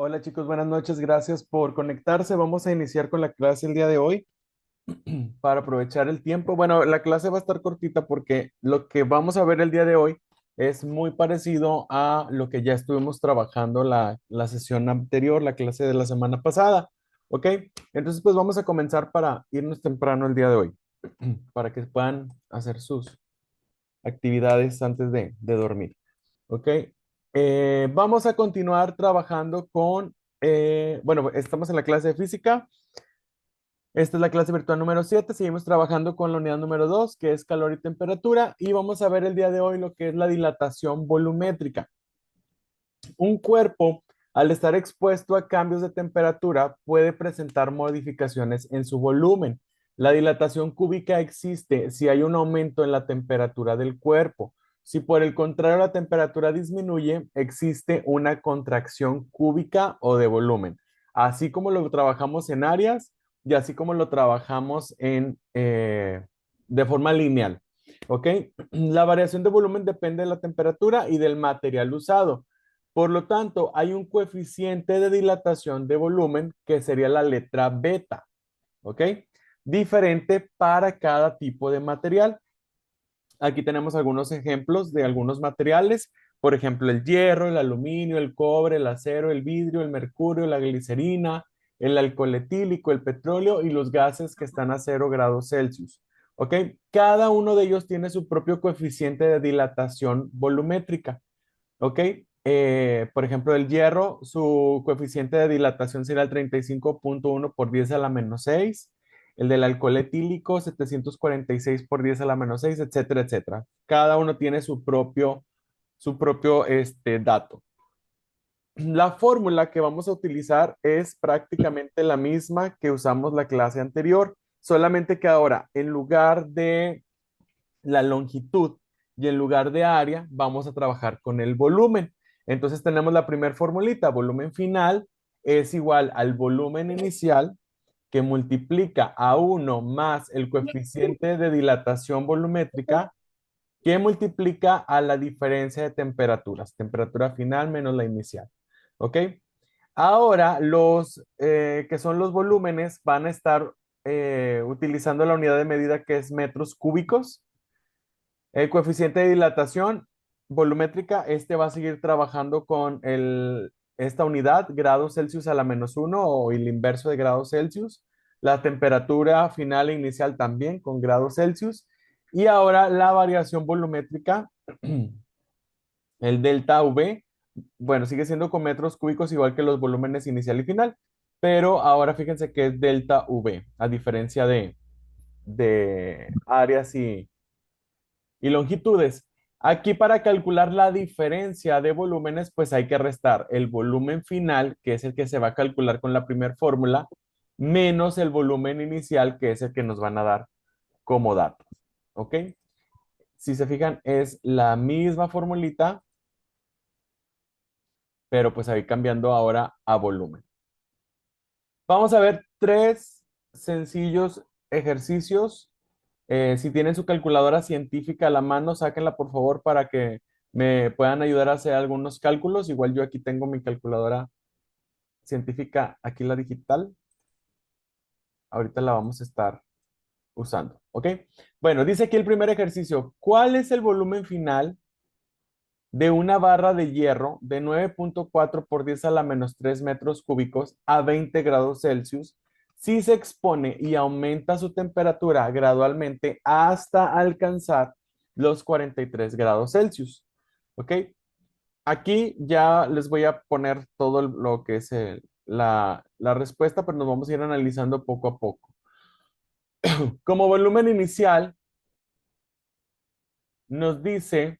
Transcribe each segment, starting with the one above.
Hola chicos, buenas noches, gracias por conectarse. Vamos a iniciar con la clase el día de hoy para aprovechar el tiempo. Bueno, la clase va a estar cortita porque lo que vamos a ver el día de hoy es muy parecido a lo que ya estuvimos trabajando la sesión anterior, la clase de la semana pasada. ¿Ok? Entonces, pues vamos a comenzar para irnos temprano el día de hoy, para que puedan hacer sus actividades antes de dormir. ¿Ok? Vamos a continuar trabajando bueno, estamos en la clase de física. Esta es la clase virtual número 7. Seguimos trabajando con la unidad número 2, que es calor y temperatura. Y vamos a ver el día de hoy lo que es la dilatación volumétrica. Un cuerpo, al estar expuesto a cambios de temperatura, puede presentar modificaciones en su volumen. La dilatación cúbica existe si hay un aumento en la temperatura del cuerpo. Si por el contrario la temperatura disminuye, existe una contracción cúbica o de volumen. Así como lo trabajamos en áreas y así como lo trabajamos de forma lineal. ¿Ok? La variación de volumen depende de la temperatura y del material usado. Por lo tanto, hay un coeficiente de dilatación de volumen que sería la letra beta, ¿ok? Diferente para cada tipo de material. Aquí tenemos algunos ejemplos de algunos materiales, por ejemplo, el hierro, el aluminio, el cobre, el acero, el vidrio, el mercurio, la glicerina, el alcohol etílico, el petróleo y los gases que están a 0 °C. ¿Ok? Cada uno de ellos tiene su propio coeficiente de dilatación volumétrica. ¿Ok? Por ejemplo, el hierro, su coeficiente de dilatación será el 35,1 por 10 a la menos 6. El del alcohol etílico, 746 por 10 a la menos 6, etcétera, etcétera. Cada uno tiene su propio dato. La fórmula que vamos a utilizar es prácticamente la misma que usamos la clase anterior, solamente que ahora, en lugar de la longitud y en lugar de área, vamos a trabajar con el volumen. Entonces tenemos la primera formulita, volumen final es igual al volumen inicial que multiplica a uno más el coeficiente de dilatación volumétrica que multiplica a la diferencia de temperaturas, temperatura final menos la inicial. ¿Ok? Ahora los que son los volúmenes van a estar utilizando la unidad de medida que es metros cúbicos. El coeficiente de dilatación volumétrica, este va a seguir trabajando con esta unidad, grados Celsius a la menos uno o el inverso de grados Celsius. La temperatura final e inicial también con grados Celsius. Y ahora la variación volumétrica, el delta V, bueno, sigue siendo con metros cúbicos igual que los volúmenes inicial y final, pero ahora fíjense que es delta V, a diferencia de áreas y longitudes. Aquí para calcular la diferencia de volúmenes, pues hay que restar el volumen final, que es el que se va a calcular con la primera fórmula, menos el volumen inicial, que es el que nos van a dar como datos. ¿Ok? Si se fijan, es la misma formulita, pero pues ahí cambiando ahora a volumen. Vamos a ver tres sencillos ejercicios. Si tienen su calculadora científica a la mano, sáquenla por favor para que me puedan ayudar a hacer algunos cálculos. Igual yo aquí tengo mi calculadora científica, aquí la digital. Ahorita la vamos a estar usando, ¿ok? Bueno, dice aquí el primer ejercicio. ¿Cuál es el volumen final de una barra de hierro de 9,4 por 10 a la menos 3 metros cúbicos a 20 grados Celsius si se expone y aumenta su temperatura gradualmente hasta alcanzar los 43 grados Celsius? ¿Ok? Aquí ya les voy a poner todo lo que es la respuesta, pero nos vamos a ir analizando poco a poco. Como volumen inicial, nos dice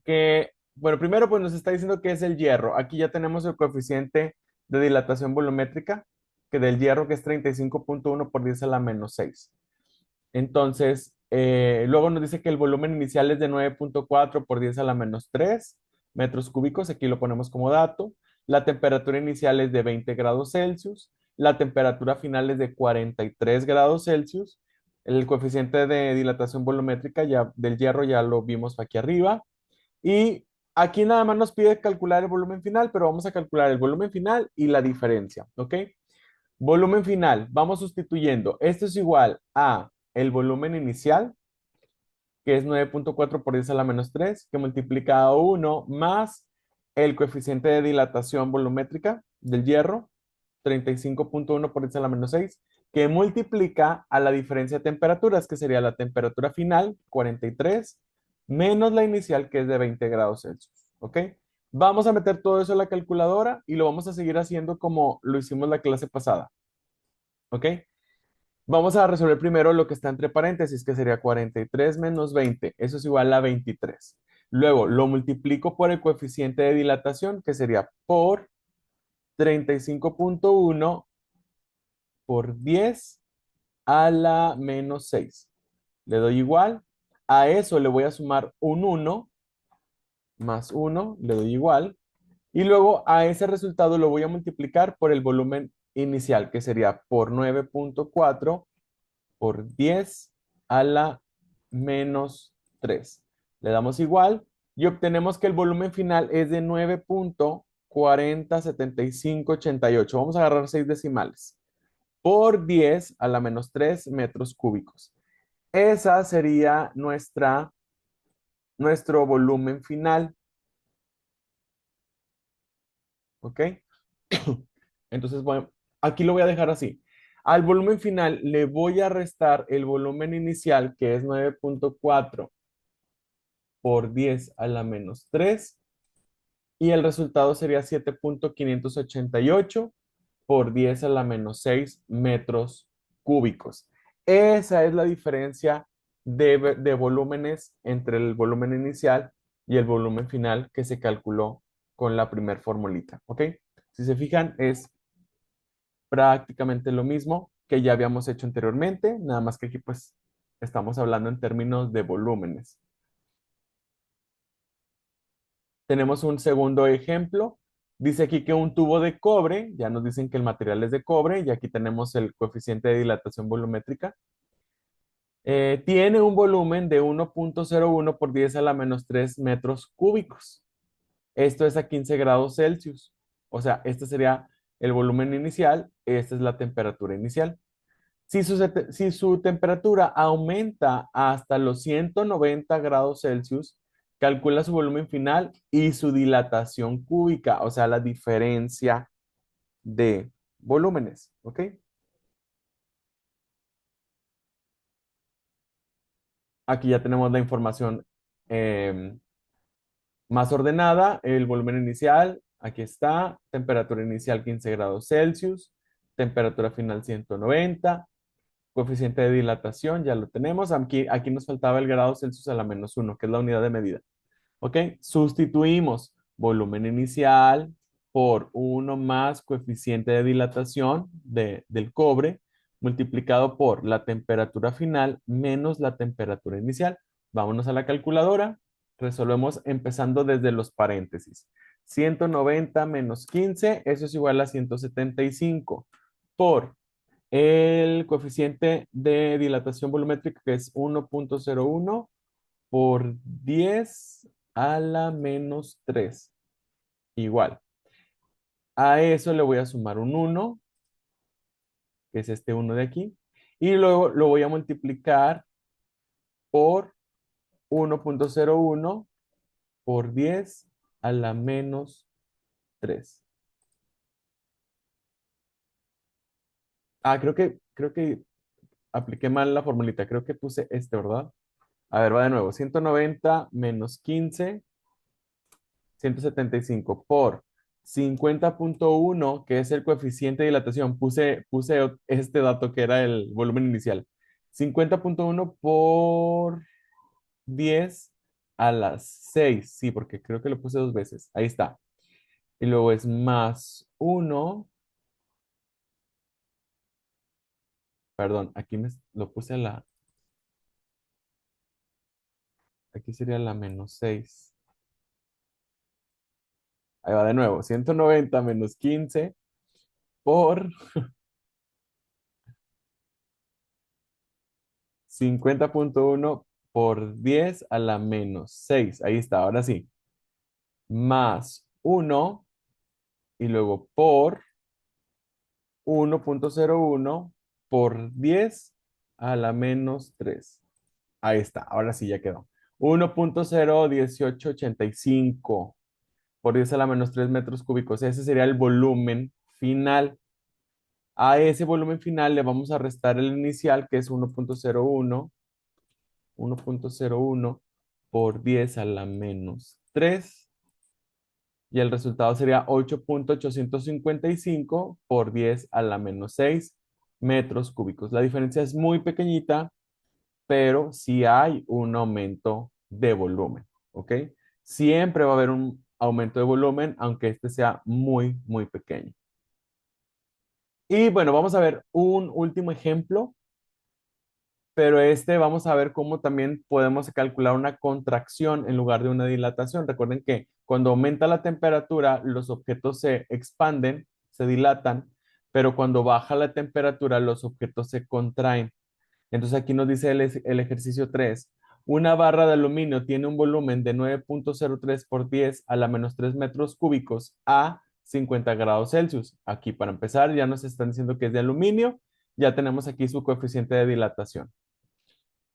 que, bueno, primero pues nos está diciendo que es el hierro. Aquí ya tenemos el coeficiente de dilatación volumétrica, que del hierro que es 35,1 por 10 a la menos 6. Entonces, luego nos dice que el volumen inicial es de 9,4 por 10 a la menos 3 metros cúbicos. Aquí lo ponemos como dato. La temperatura inicial es de 20 grados Celsius. La temperatura final es de 43 grados Celsius. El coeficiente de dilatación volumétrica ya, del hierro ya lo vimos aquí arriba. Y Aquí nada más nos pide calcular el volumen final, pero vamos a calcular el volumen final y la diferencia, ¿ok? Volumen final, vamos sustituyendo. Esto es igual a el volumen inicial, que es 9.4 por 10 a la menos 3, que multiplica a 1 más el coeficiente de dilatación volumétrica del hierro, 35.1 por 10 a la menos 6, que multiplica a la diferencia de temperaturas, que sería la temperatura final, 43, menos la inicial, que es de 20 grados Celsius. ¿Ok? Vamos a meter todo eso en la calculadora y lo vamos a seguir haciendo como lo hicimos la clase pasada. ¿Ok? Vamos a resolver primero lo que está entre paréntesis, que sería 43 menos 20. Eso es igual a 23. Luego lo multiplico por el coeficiente de dilatación, que sería por 35.1 por 10 a la menos 6. Le doy igual. A eso le voy a sumar un 1 más 1, le doy igual. Y luego a ese resultado lo voy a multiplicar por el volumen inicial, que sería por 9.4 por 10 a la menos 3. Le damos igual y obtenemos que el volumen final es de 9.407588. Vamos a agarrar 6 decimales por 10 a la menos 3 metros cúbicos. Esa sería nuestro volumen final, ¿ok? Entonces, bueno, aquí lo voy a dejar así. Al volumen final le voy a restar el volumen inicial, que es 9.4 por 10 a la menos 3 y el resultado sería 7.588 por 10 a la menos 6 metros cúbicos. Esa es la diferencia de volúmenes entre el volumen inicial y el volumen final que se calculó con la primer formulita, ¿ok? Si se fijan, es prácticamente lo mismo que ya habíamos hecho anteriormente, nada más que aquí pues estamos hablando en términos de volúmenes. Tenemos un segundo ejemplo. Dice aquí que un tubo de cobre, ya nos dicen que el material es de cobre, y aquí tenemos el coeficiente de dilatación volumétrica. Tiene un volumen de 1.01 por 10 a la menos 3 metros cúbicos. Esto es a 15 grados Celsius. O sea, este sería el volumen inicial, esta es la temperatura inicial. Si su temperatura aumenta hasta los 190 grados Celsius, calcula su volumen final y su dilatación cúbica, o sea, la diferencia de volúmenes, ¿ok? Aquí ya tenemos la información em, más ordenada, el volumen inicial, aquí está, temperatura inicial 15 grados Celsius, temperatura final 190. Coeficiente de dilatación, ya lo tenemos. Aquí nos faltaba el grado Celsius a la menos uno, que es la unidad de medida. ¿Ok? Sustituimos volumen inicial por uno más coeficiente de dilatación del cobre multiplicado por la temperatura final menos la temperatura inicial. Vámonos a la calculadora. Resolvemos empezando desde los paréntesis. 190 menos 15, eso es igual a 175 por el coeficiente de dilatación volumétrica, que es 1.01 por 10 a la menos 3. Igual. A eso le voy a sumar un 1, que es este 1 de aquí. Y luego lo voy a multiplicar por 1.01 por 10 a la menos 3. Creo que apliqué mal la formulita. Creo que puse este, ¿verdad? A ver, va de nuevo. 190 menos 15, 175 por 50.1, que es el coeficiente de dilatación. Puse este dato que era el volumen inicial. 50.1 por 10 a las 6. Sí, porque creo que lo puse dos veces. Ahí está. Y luego es más 1. Perdón, aquí lo puse aquí sería la menos 6. Ahí va de nuevo. 190 menos 15 por 50.1 por 10 a la menos 6. Ahí está, ahora sí. más uno y luego por 1,01 por 10 a la menos 3. Ahí está, ahora sí ya quedó. 1,01885 por 10 a la menos 3 metros cúbicos. Ese sería el volumen final. A ese volumen final le vamos a restar el inicial, que es 1,01 por 10 a la menos 3. Y el resultado sería 8,855 por 10 a la menos 6 metros cúbicos. La diferencia es muy pequeñita, pero sí hay un aumento de volumen, ¿ok? Siempre va a haber un aumento de volumen, aunque este sea muy, muy pequeño. Y bueno, vamos a ver un último ejemplo, pero este vamos a ver cómo también podemos calcular una contracción en lugar de una dilatación. Recuerden que cuando aumenta la temperatura, los objetos se expanden, se dilatan, pero cuando baja la temperatura, los objetos se contraen. Entonces aquí nos dice el ejercicio 3. Una barra de aluminio tiene un volumen de 9,03 por 10 a la menos 3 metros cúbicos a 50 grados Celsius. Aquí para empezar ya nos están diciendo que es de aluminio. Ya tenemos aquí su coeficiente de dilatación.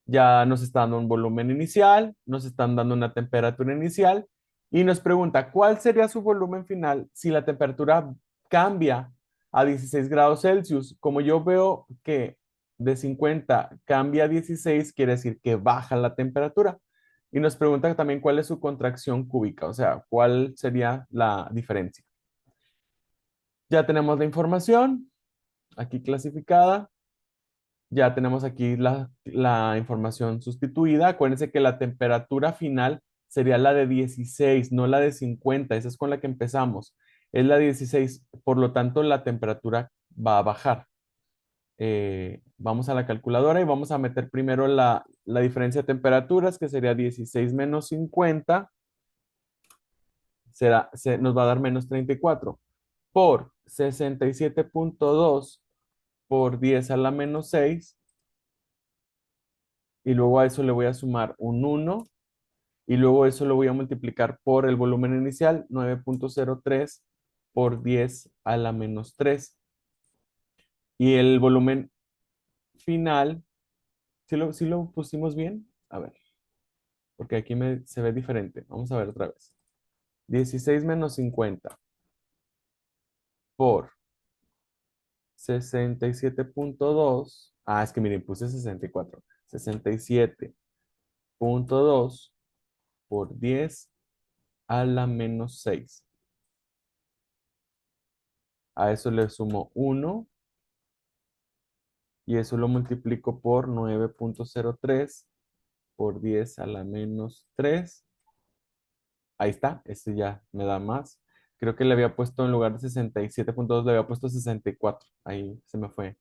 Ya nos está dando un volumen inicial, nos están dando una temperatura inicial y nos pregunta cuál sería su volumen final si la temperatura cambia a 16 grados Celsius. Como yo veo que de 50 cambia a 16, quiere decir que baja la temperatura. Y nos pregunta también cuál es su contracción cúbica, o sea, cuál sería la diferencia. Ya tenemos la información aquí clasificada. Ya tenemos aquí la información sustituida. Acuérdense que la temperatura final sería la de 16, no la de 50. Esa es con la que empezamos. Es la de 16, por lo tanto la temperatura va a bajar. Vamos a la calculadora y vamos a meter primero la diferencia de temperaturas, que sería 16 menos 50, nos va a dar menos 34, por 67,2 por 10 a la menos 6. Y luego a eso le voy a sumar un 1 y luego eso lo voy a multiplicar por el volumen inicial, 9,03 por 10 a la menos 3. Y el volumen final, ¿sí lo pusimos bien? A ver, porque aquí se ve diferente. Vamos a ver otra vez. 16 menos 50 por 67,2. Ah, es que miren, puse 64. 67,2 por 10 a la menos 6. A eso le sumo 1 y eso lo multiplico por 9,03 por 10 a la menos 3. Ahí está, este ya me da más. Creo que le había puesto en lugar de 67,2, le había puesto 64. Ahí se me fue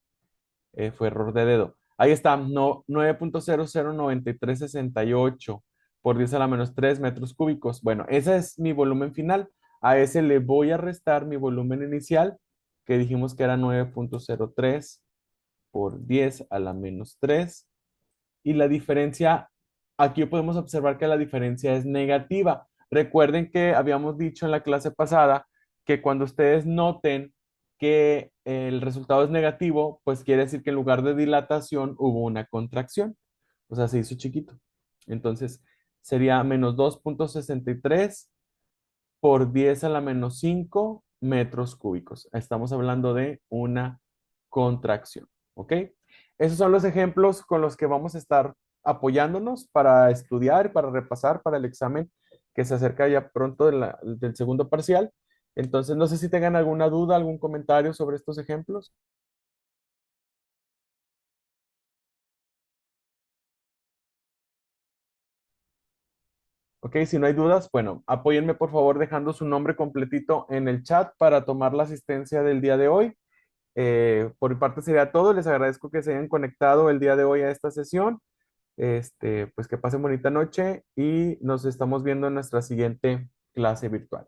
error de dedo. Ahí está, no, 9,009368 por 10 a la menos 3 metros cúbicos. Bueno, ese es mi volumen final. A ese le voy a restar mi volumen inicial, que dijimos que era 9,03 por 10 a la menos 3. Y la diferencia, aquí podemos observar que la diferencia es negativa. Recuerden que habíamos dicho en la clase pasada que cuando ustedes noten que el resultado es negativo, pues quiere decir que en lugar de dilatación hubo una contracción. O sea, se hizo chiquito. Entonces, sería menos 2,63 por 10 a la menos 5 metros cúbicos. Estamos hablando de una contracción, ¿ok? Esos son los ejemplos con los que vamos a estar apoyándonos para estudiar, para repasar para el examen que se acerca ya pronto del segundo parcial. Entonces, no sé si tengan alguna duda, algún comentario sobre estos ejemplos. Ok, si no hay dudas, bueno, apóyenme por favor dejando su nombre completito en el chat para tomar la asistencia del día de hoy. Por mi parte sería todo. Les agradezco que se hayan conectado el día de hoy a esta sesión. Pues que pasen bonita noche y nos estamos viendo en nuestra siguiente clase virtual.